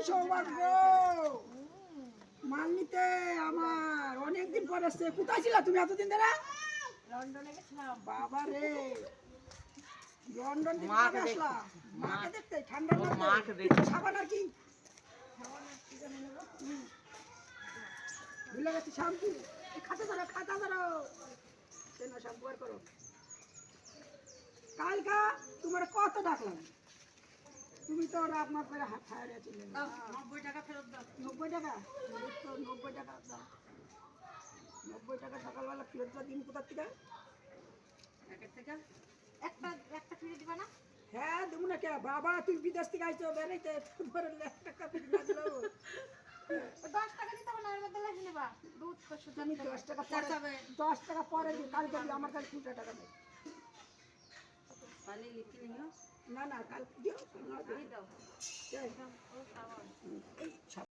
কি সৌভাগ্য মাল নিতে আমার অনেকদিন পর আসছে। কোথায় ছিল তুমি এতদিন ধরে? লন্ডনে গেছিলাম। বাবা রে, লন্ডন থেকে কবে আসলা? মাকে দেখতে ঠান্ডা লাগছে, সাবান আর কি ভুলে গেছি, শ্যাম্পু। খাতা ধরো, খাতা ধরো, কেন শ্যাম্পু আর করো। কালকা তোমার কত ডাকলাম, তুমি তো আপনার করে হাত ফায়ারে ছিলে। 90 টাকা ফেরত দাও। 90 টাকা? 90 টাকা দাও। 90 টাকা সকালবেলা ফেরত দেওয়া দিন কোথার থেকে? প্যাকেট থেকে একটা ফ্রি দিবা না? হ্যাঁ দেবো না কে বাবা, তুই বিদেশ থেকে আইছো বেড়াইতে, তোমার 1 টাকা ফেরত না দিলেও 10 টাকা দিতে হবে না, এর মধ্যে লেখে নেবা। দুধ কষ্ট তুমি 10 টাকা পরে, 10 টাকা পরে দিই, কালকে দিই, আমার কাছে 2 টাকা নেই। পানি লিখে নিও। না না কাল দিও, দাও। যাই। ও সাবান।